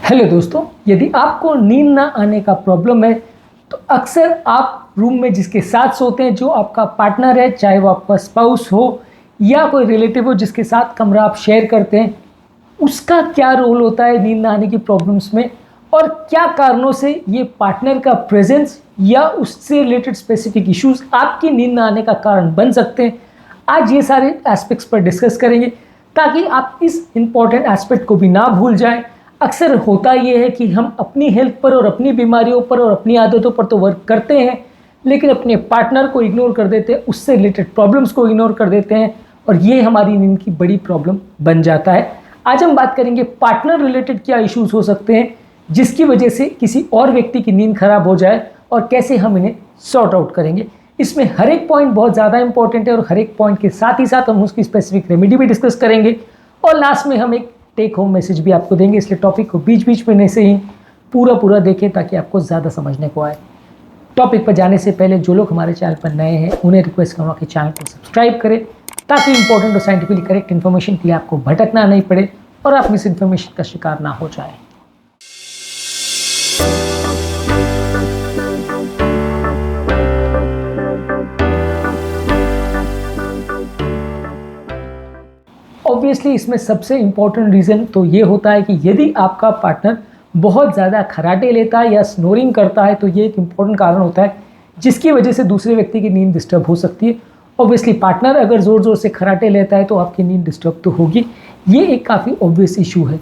Hello दोस्तों, यदि आपको नींद ना आने का प्रॉब्लम है तो अक्सर आप रूम में जिसके साथ सोते हैं, जो आपका पार्टनर है, चाहे वो आपका स्पाउस हो या कोई रिलेटिव हो जिसके साथ कमरा आप शेयर करते हैं, उसका क्या रोल होता है नींद ना आने की प्रॉब्लम्स में और क्या कारणों से ये पार्टनर का प्रेजेंस या उससे रिलेटेड स्पेसिफिक इश्यूज आपकी नींद ना आने का कारण बन सकते हैं। आज ये सारे एस्पेक्ट्स पर डिस्कस करेंगे ताकि आप इस इम्पॉर्टेंट एस्पेक्ट को भी ना भूल जाएं। अक्सर होता ये है कि हम अपनी हेल्थ पर और अपनी बीमारियों पर और अपनी आदतों पर तो वर्क करते हैं, लेकिन अपने पार्टनर को इग्नोर कर देते हैं, उससे रिलेटेड प्रॉब्लम्स को इग्नोर कर देते हैं और ये हमारी नींद की बड़ी प्रॉब्लम बन जाता है। आज हम बात करेंगे पार्टनर रिलेटेड क्या इश्यूज हो सकते हैं जिसकी वजह से किसी और व्यक्ति की नींद खराब हो जाए और कैसे हम इन्हें सॉर्ट आउट करेंगे। इसमें हर एक पॉइंट बहुत ज़्यादा इंपॉर्टेंट है और हर एक पॉइंट के साथ ही साथ हम उसकी स्पेसिफिक रेमेडी भी डिस्कस करेंगे और लास्ट में हम एक टेक होम मैसेज भी आपको देंगे। इसलिए टॉपिक को बीच बीच में ऐसे ही पूरा देखें ताकि आपको ज़्यादा समझने को आए। टॉपिक पर जाने से पहले जो लोग हमारे चैनल पर नए हैं उन्हें रिक्वेस्ट करूँगा कि चैनल को सब्सक्राइब करें ताकि इंपॉर्टेंट और साइंटिफिकली करेक्ट इन्फॉर्मेशन के लिए आपको भटकना नहीं पड़े और आप मिस इन्फॉर्मेशन का शिकार ना हो जाए। ऑब्वियसली इसमें सबसे इम्पॉर्टेंट रीज़न तो ये होता है कि यदि आपका पार्टनर बहुत ज़्यादा खर्राटे लेता है या स्नोरिंग करता है तो ये एक इम्पॉर्टेंट कारण होता है जिसकी वजह से दूसरे व्यक्ति की नींद डिस्टर्ब हो सकती है। ऑब्वियसली पार्टनर अगर ज़ोर ज़ोर से खर्राटे लेता है तो आपकी नींद डिस्टर्ब तो होगी, ये एक काफ़ी ऑब्वियस इशू है।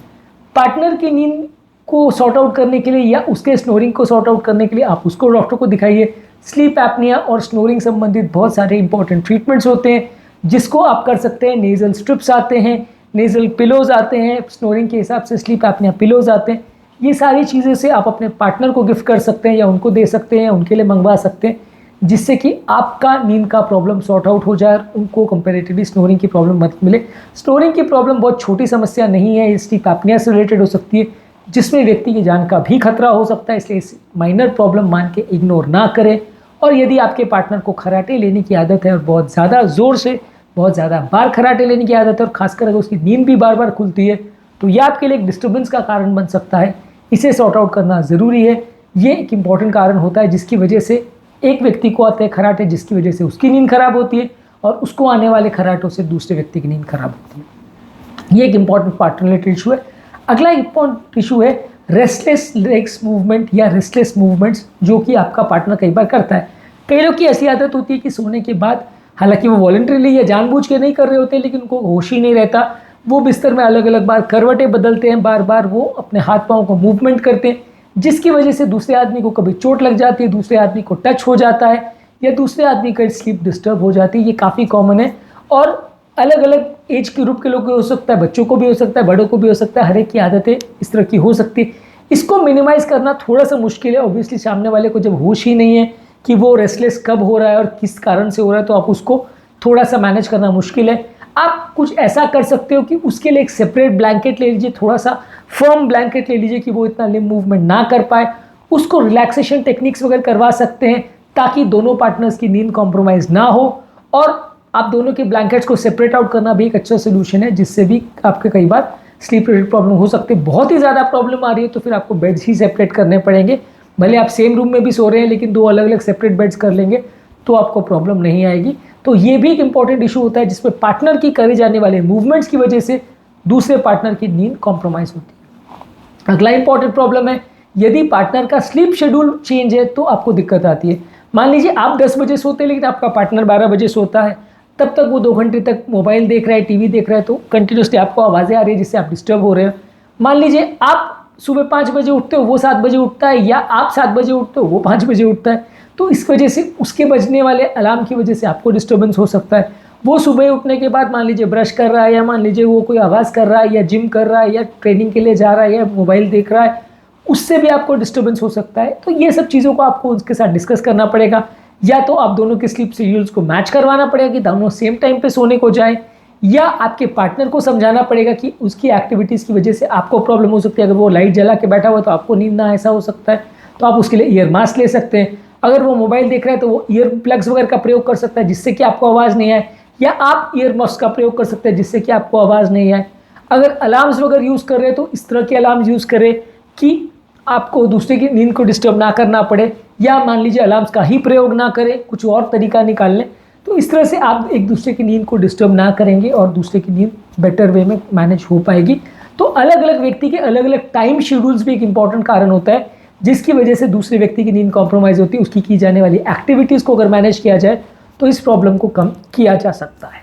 पार्टनर की नींद को सॉर्ट आउट करने के लिए या उसके स्नोरिंग को सॉर्ट आउट करने के लिए आप उसको डॉक्टर को दिखाइए। स्लीप एपनिया और स्नोरिंग संबंधित बहुत सारे इंपॉर्टेंट ट्रीटमेंट्स होते हैं जिसको आप कर सकते हैं। नेज़ल स्ट्रिप्स आते हैं, नेज़ल पिलोज आते हैं, स्नोरिंग के हिसाब से स्लीप एपनिया पिलोज आते हैं। ये सारी चीज़ें से आप अपने पार्टनर को गिफ्ट कर सकते हैं या उनको दे सकते हैं, उनके लिए मंगवा सकते हैं, जिससे कि आपका नींद का प्रॉब्लम सॉर्ट आउट हो जाए और उनको कंपैरेटिवली स्नोरिंग की प्रॉब्लम मत मिले। स्नोरिंग की प्रॉब्लम बहुत छोटी समस्या नहीं है, स्लीप एपनिया से रिलेटेड हो सकती है जिसमें व्यक्ति की जान का भी खतरा हो सकता है, इसलिए इस माइनर प्रॉब्लम मान के इग्नोर ना करें। और यदि आपके पार्टनर को खर्राटे लेने की आदत है और बहुत ज़्यादा ज़ोर से बहुत ज़्यादा बार खर्राटे लेने की आदत है और खासकर अगर उसकी नींद भी बार बार खुलती है तो यह आपके लिए एक डिस्टर्बेंस का कारण बन सकता है। इसे सॉर्ट आउट करना ज़रूरी है। ये एक इम्पॉर्टेंट कारण होता है जिसकी वजह से एक व्यक्ति को आते हैं खर्राटे, जिसकी वजह से उसकी नींद खराब होती है और उसको आने वाले खर्राटों से दूसरे व्यक्ति की नींद खराब होती है। ये एक इम्पॉर्टेंट पार्टनर रिलेटेड इशू है। अगला इम्पॉर्टेंट इशू है रेस्टलेस लेग्स मूवमेंट या रेस्टलेस मूवमेंट्स जो कि आपका पार्टनर कई बार करता है। कई लोग की ऐसी आदत होती है कि सोने के बाद, हालांकि वो वॉलंटरीली या जानबूझ के नहीं कर रहे होते, लेकिन उनको होश ही नहीं रहता, वो बिस्तर में अलग अलग बार करवटें बदलते हैं, बार बार वो अपने हाथ पाँव को मूवमेंट करते हैं, जिसकी वजह से दूसरे आदमी को कभी चोट लग जाती है, दूसरे आदमी को टच हो जाता है या दूसरे आदमी का स्लीप डिस्टर्ब हो जाती है। ये काफ़ी कॉमन है और अलग अलग एज के ग्रुप के लोगों को हो सकता है, बच्चों को भी हो सकता है, बड़ों को भी हो सकता है, हर एक की आदतें इस तरह की हो सकती है। इसको मिनिमाइज़ करना थोड़ा सा मुश्किल है। ऑब्वियसली सामने वाले को जब होश ही नहीं है कि वो रेस्टलेस कब हो रहा है और किस कारण से हो रहा है तो आप उसको थोड़ा सा मैनेज करना मुश्किल है। आप कुछ ऐसा कर सकते हो कि उसके लिए एक सेपरेट ब्लैंकेट ले लीजिए, थोड़ा सा फर्म ब्लैंकेट ले लीजिए कि वो इतना लिम्ब मूवमेंट ना कर पाए। उसको रिलैक्सेशन टेक्निक्स वगैरह करवा सकते हैं ताकि दोनों पार्टनर्स की नींद कॉम्प्रोमाइज़ ना हो। और आप दोनों के ब्लैंकेट्स को सेपरेट आउट करना भी एक अच्छा सोल्यूशन है, जिससे भी आपके कई बार स्लीप रिलेटेड प्रॉब्लम हो सकती है। बहुत ही ज़्यादा प्रॉब्लम आ रही है तो फिर आपको बेड्स ही सेपरेट करने पड़ेंगे। भले आप सेम रूम में भी सो रहे हैं लेकिन दो अलग अलग सेपरेट बेड्स कर लेंगे तो आपको प्रॉब्लम नहीं आएगी। तो ये भी एक इंपॉर्टेंट इशू होता है जिसमें पार्टनर की करे जाने वाले मूवमेंट्स की वजह से दूसरे पार्टनर की नींद कॉम्प्रोमाइज़ होती है। अगला इंपॉर्टेंट प्रॉब्लम है यदि पार्टनर का स्लीप शेड्यूल चेंज है तो आपको दिक्कत आती है। मान लीजिए आप 10 बजे सोते हैं लेकिन आपका पार्टनर 12 बजे सोता है, तब तक वो 2 घंटे तक मोबाइल देख रहा है, टीवी देख रहा है, तो कंटिन्यूसली आपको आवाज़ें आ रही है जिससे आप डिस्टर्ब हो रहे हैं। मान लीजिए आप सुबह 5 बजे उठते हो, वो 7 बजे उठता है, या आप 7 बजे उठते हो, वो 5 बजे उठता है, तो इस वजह से उसके बजने वाले अलार्म की वजह से आपको डिस्टर्बेंस हो सकता है। वो सुबह उठने के बाद मान लीजिए ब्रश कर रहा है या मान लीजिए वो कोई आवाज़ कर रहा है या जिम कर रहा है या ट्रेनिंग के लिए जा रहा है या मोबाइल देख रहा है, उससे भी आपको डिस्टर्बेंस हो सकता है। तो ये सब चीज़ों को आपको उसके साथ डिस्कस करना पड़ेगा। या तो आप दोनों के स्लीप शेड्यूल्स को मैच करवाना पड़ेगा कि दोनों सेम टाइम पे सोने को जाएं, या आपके पार्टनर को समझाना पड़ेगा कि उसकी एक्टिविटीज़ की वजह से आपको प्रॉब्लम हो सकती है। अगर वो लाइट जला के बैठा हुआ है तो आपको नींद ना ऐसा हो सकता है, तो आप उसके लिए ईयर मास्क ले सकते हैं। अगर वो मोबाइल देख रहा है तो वो ईयर प्लग्स वगैरह का प्रयोग कर सकता है जिससे कि आपको आवाज़ नहीं आए, या आप ईयर मस्क का प्रयोग कर सकते हैं जिससे कि आपको आवाज़ नहीं आए। अगर अलार्म्स वगैरह यूज़ कर रहे हैं तो इस तरह के अलार्म्स यूज़ करें कि आपको दूसरे की नींद को डिस्टर्ब ना करना पड़े, या मान लीजिए अलार्म्स का ही प्रयोग ना करें, कुछ और तरीका निकाल लें। तो इस तरह से आप एक दूसरे की नींद को डिस्टर्ब ना करेंगे और दूसरे की नींद बेटर वे में मैनेज हो पाएगी। तो अलग अलग व्यक्ति के अलग अलग टाइम शेड्यूल्स भी एक इंपॉर्टेंट कारण होता है, जिसकी वजह से दूसरे व्यक्ति की नींद कॉम्प्रोमाइज़ होती है। उसकी की जाने वाली एक्टिविटीज़ को अगर मैनेज किया जाए तो इस प्रॉब्लम को कम किया जा सकता है।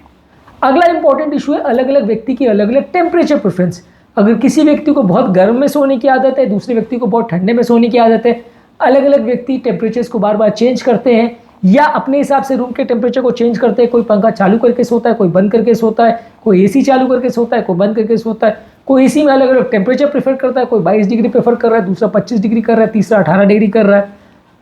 अगला इंपॉर्टेंट इशू है अलग अलग व्यक्ति की अलग अलग टेम्परेचर प्रेफरेंस। अगर किसी व्यक्ति को बहुत गर्म में सोने की आदत है, दूसरे व्यक्ति को बहुत ठंडे में सोने की आदत है, अलग अलग व्यक्ति टेम्परेचर्स को बार बार चेंज करते हैं या अपने हिसाब से रूम के टेम्परेचर को चेंज करते हैं। कोई पंखा चालू करके सोता है, कोई बंद करके सोता है, कोई एसी चालू करके सोता है, कोई बंद करके सोता है, कोई एसी में अलग अलग टेम्परेचर प्रेफर करता है, कोई 22 डिग्री प्रेफर कर रहा है, दूसरा 25 डिग्री कर रहा है, तीसरा 18 डिग्री कर रहा है।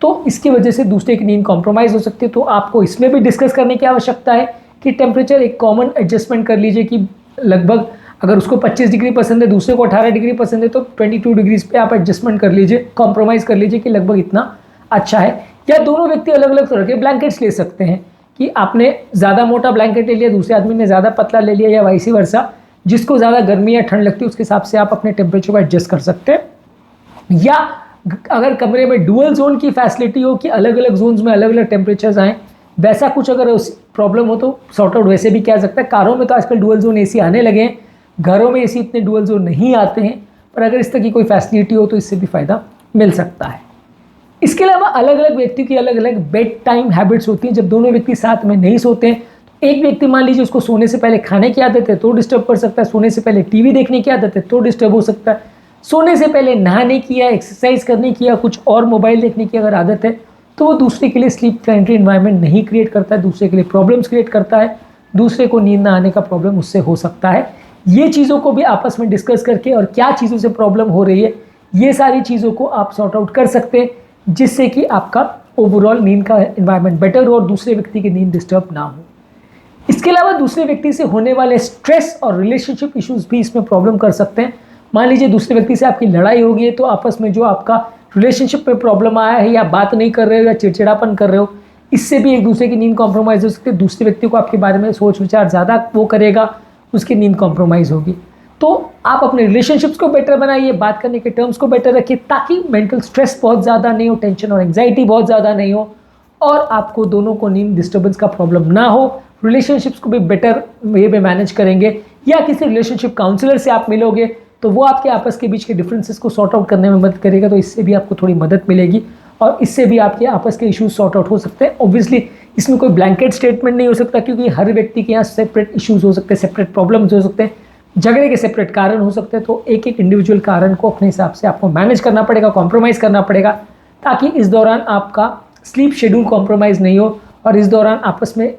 तो इसकी वजह से दूसरे की नींद कॉम्प्रोमाइज़ हो सकती है। तो आपको इसमें भी डिस्कस करने की आवश्यकता है कि टेम्परेचर एक कॉमन एडजस्टमेंट कर लीजिए कि लगभग अगर उसको 25 डिग्री पसंद है, दूसरे को 18 डिग्री पसंद है, तो 22 डिग्रीज पे आप एडजस्टमेंट कर लीजिए, कॉम्प्रोमाइज़ कर लीजिए कि लगभग इतना अच्छा है। या दोनों व्यक्ति अलग अलग तरह के ब्लैंकेट्स ले सकते हैं कि आपने ज़्यादा मोटा ब्लैंकेट ले लिया, दूसरे आदमी ने ज़्यादा पतला ले लिया, या वाइसी वर्सा। जिसको ज़्यादा गर्मी या ठंड लगती है उसके हिसाब से आप अपने टेम्परेचर को एडजस्ट कर सकते हैं। या अगर कमरे में डुअल जोन की फैसिलिटी हो कि अलग अलग जोन्स में अलग अलग टेम्परेचर्स आएँ, वैसा कुछ अगर उस प्रॉब्लम हो तो सॉर्ट आउट वैसे भी किया जा सकता है। कारों में तो आजकल डुअल जोन एसी आने लगे हैं, घरों में एसी इतने डुअल जोन नहीं आते हैं, पर अगर इस तरह की कोई फैसिलिटी हो तो इससे भी फ़ायदा मिल सकता है। इसके अलावा अलग अलग व्यक्ति की अलग अलग बेड टाइम हैबिट्स होती हैं। जब दोनों व्यक्ति साथ में नहीं सोते हैं तो एक व्यक्ति मान लीजिए उसको सोने से पहले खाने की आदत है तो डिस्टर्ब कर सकता है, सोने से पहले टीवी देखने की आदत है तो डिस्टर्ब हो सकता है, सोने से पहले नहाने की या एक्सरसाइज करने की या कुछ और मोबाइल देखने की अगर आदत है तो वो दूसरे के लिए स्लीप फ्रेंडली एनवायरनमेंट नहीं क्रिएट करता है, दूसरे के लिए प्रॉब्लम्स क्रिएट करता है, दूसरे को नींद ना आने का प्रॉब्लम उससे हो सकता है। ये चीज़ों को भी आपस में डिस्कस करके और क्या चीज़ों से प्रॉब्लम हो रही है ये सारी चीज़ों को आप सॉर्ट आउट कर सकते हैं, जिससे कि आपका ओवरऑल नींद का एनवायरनमेंट बेटर हो और दूसरे व्यक्ति की नींद डिस्टर्ब ना हो। इसके अलावा दूसरे व्यक्ति से होने वाले स्ट्रेस और रिलेशनशिप इश्यूज भी इसमें प्रॉब्लम कर सकते हैं। मान लीजिए दूसरे व्यक्ति से आपकी लड़ाई हो गई है तो आपस में जो आपका रिलेशनशिप में प्रॉब्लम आया है, या बात नहीं कर रहे हो या चिड़चिड़ापन कर रहे हो, इससे भी एक दूसरे की नींद कॉम्प्रोमाइज़ हो सकती है। दूसरे व्यक्ति को आपके बारे में सोच विचार ज़्यादा वो करेगा, उसकी नींद कॉम्प्रोमाइज़ होगी। तो आप अपने रिलेशनशिप्स को बेटर बनाइए, बात करने के टर्म्स को बेटर रखिए ताकि मेंटल स्ट्रेस बहुत ज़्यादा नहीं हो, टेंशन और एंग्जाइटी बहुत ज़्यादा नहीं हो, और आपको दोनों को नींद डिस्टर्बेंस का प्रॉब्लम ना हो। रिलेशनशिप्स को भी बेटर वे में मैनेज करेंगे, या किसी रिलेशनशिप काउंसलर से आप मिलोगे तो वो आपके आपस के बीच के डिफरेंसेस को सॉर्ट आउट करने में मदद करेगा। तो इससे भी आपको थोड़ी मदद मिलेगी और इससे भी आपके आपस के इश्यूज सॉर्ट आउट हो सकते हैं। ऑब्वियसली इसमें कोई ब्लैंकेट स्टेटमेंट नहीं हो सकता, क्योंकि हर व्यक्ति के यहाँ सेपरेट इश्यूज हो सकते हैं, सेपरेट प्रॉब्लम्स हो सकते हैं, झगड़े के सेपरेट कारण हो सकते हैं। तो एक एक इंडिविजुअल कारण को अपने हिसाब से आपको मैनेज करना पड़ेगा, कॉम्प्रोमाइज़ करना पड़ेगा, ताकि इस दौरान आपका स्लीप शेड्यूल कॉम्प्रोमाइज़ नहीं हो और इस दौरान आपस में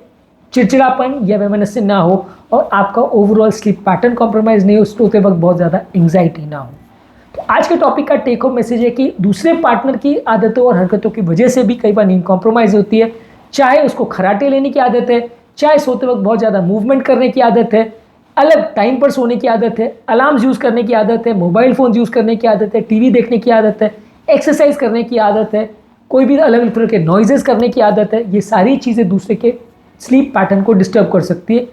चिड़चिड़ापन या वैमनस्य ना हो और आपका ओवरऑल स्लीप पैटर्न कॉम्प्रोमाइज़ नहीं हो, सोते वक्त बहुत ज़्यादा एंग्जाइटी ना हो। तो आज के टॉपिक का टेक होम मैसेज है कि दूसरे पार्टनर की आदतों और हरकतों की वजह से भी कई बार नींद कॉम्प्रोमाइज़ होती है। चाहे उसको खर्राटे लेने की आदत है, चाहे सोते वक्त बहुत ज़्यादा मूवमेंट करने की आदत है, अलग टाइम पर सोने की आदत है, अलार्म्स यूज़ करने की आदत है, मोबाइल फ़ोन यूज़ करने की आदत है, टीवी देखने की आदत है, एक्सरसाइज करने की आदत है, कोई भी अलग अलग तरह के नॉइजेस करने की आदत है। ये सारी चीज़ें दूसरे के स्लीप पैटर्न को डिस्टर्ब कर सकती है।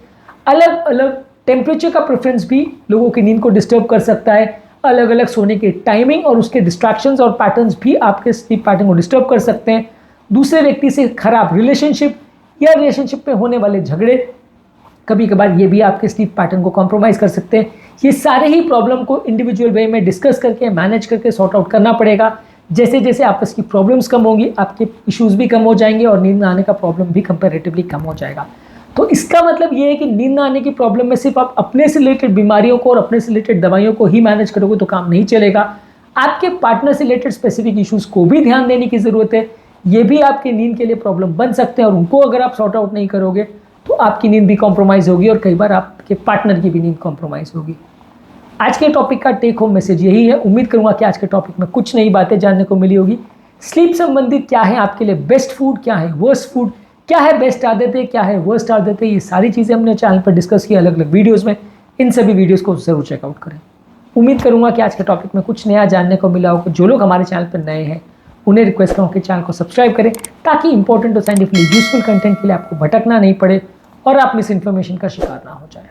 अलग अलग टेम्परेचर का प्रेफरेंस भी लोगों की नींद को डिस्टर्ब कर सकता है। अलग अलग सोने के टाइमिंग और उसके डिस्ट्रैक्शंस और पैटर्न्स भी आपके स्लीप पैटर्न को डिस्टर्ब कर सकते हैं। दूसरे व्यक्ति से खराब रिलेशनशिप या रिलेशनशिप में होने वाले झगड़े कभी कभार ये भी आपके स्लीप पैटर्न को कॉम्प्रोमाइज़ कर सकते हैं। ये सारे ही प्रॉब्लम को इंडिविजुअल वे में डिस्कस करके मैनेज करके सॉर्ट आउट करना पड़ेगा। जैसे जैसे आपस की प्रॉब्लम्स कम होंगी, आपके इश्यूज भी कम हो जाएंगे और नींद ना आने का प्रॉब्लम भी कंपैरेटिवली कम हो जाएगा। तो इसका मतलब ये है कि नींद ना आने की प्रॉब्लम में सिर्फ आप अपने से रिलेटेड बीमारियों को और अपने से रिलेटेड दवाइयों को ही मैनेज करोगे तो काम नहीं चलेगा। आपके पार्टनर से रिलेटेड स्पेसिफिक इश्यूज को भी ध्यान देने की ज़रूरत है। ये भी आपकी नींद के लिए प्रॉब्लम बन सकते हैं और उनको अगर आप सॉर्ट आउट नहीं करोगे तो आपकी नींद भी कॉम्प्रोमाइज़ होगी और कई बार आपके पार्टनर की भी नींद कॉम्प्रोमाइज़ होगी। आज के टॉपिक का टेक होम मैसेज यही है। उम्मीद करूंगा कि आज के टॉपिक में कुछ नई बातें जानने को मिली होगी। स्लीप संबंधित क्या है आपके लिए बेस्ट फूड, क्या है वर्स्ट फूड, क्या है बेस्ट आदतें, क्या है वर्स्ट आदतें, ये सारी चीज़ें हमने चैनल पर डिस्कस की अलग अलग वीडियोज़ में। इन सभी वीडियोज़ को ज़रूर चेकआउट करें। उम्मीद करूंगा कि आज के टॉपिक में कुछ नया जानने को मिला होगा। जो लोग हमारे चैनल पर नए हैं उन्हें रिक्वेस्ट करूँ कि चैनल को सब्सक्राइब करें ताकि इंपॉर्टेंट और साइंटिफिकली यूजफुल कंटेंट के लिए आपको भटकना नहीं पड़े और आप मिस इन्फॉर्मेशन का शिकार ना हो जाए।